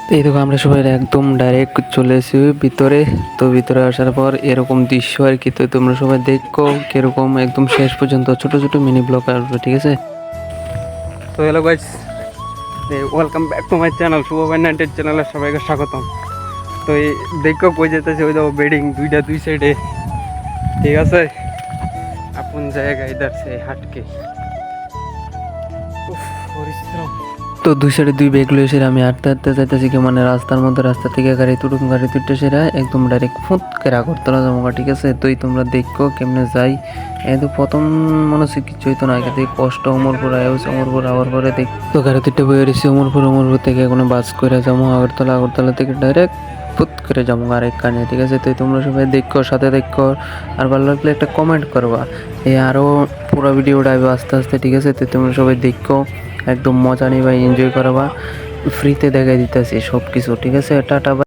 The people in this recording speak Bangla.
তো এই দেখো আমরা সবাই একদম ডাইরেক্ট চলে এসেছি ভিতরে। তো ভিতরে আসার পর এরকম দৃশ্য আর কি। তো তোমরা সবাই দেখো কিরকম একদম শেষ পর্যন্ত ছোট ছোট মিনি ব্লগ আসবে, ঠিক আছে? তো hello guys, welcome back to my channel Shubho নাইনটেড চ্যানেলে সবাইকে স্বাগতম। তো এই দেখো কই যেতেছে, ওই দেখো বেডিং দুইটা দুই সাইডে, ঠিক আছে? আপন জায়গা ইধার সে হাটকে পরিশ্রম। তো দুই সাইডে দুই ব্যাগ লয়ে সেরা আমি হাঁটতে হাঁটতে যাইতেছি কি মানে রাস্তার মধ্যে, রাস্তা থেকে গাড়ি তুটে সেরা একদম ডাইরেক্ট ফুট করে আগরতলা যাবো, ঠিক আছে? তোই তোমরা দেখো কেমনে যাই। এই তো প্রথম মনে হচ্ছে কিছু হইতো না, আগে থেকে কষ্ট অমরপুর আয়ুষ অমরপুর আবার পরে দেখ। তো গাড়ি দুটো বয়ে রয়েছি অমরপুর থেকে কোনো বাস করে যাবো আগরতলা থেকে ডাইরেক্ট ফুট করে যাবো আরেক কানে, ঠিক আছে? তো তোমরা সবাই দেখো, সাথে দেখো, আর ভালো লাগলে একটা কমেন্ট করবা। এই আরও পুরো ভিডিওটা আসবে আস্তে আস্তে, ঠিক আছে? তো তোমরা সবাই দেখো, একদম মজা নিবা, এনজয় করবা, ফ্রিতে দেখাই দিতেছি সব কিছু, ঠিক আছে? টাটা।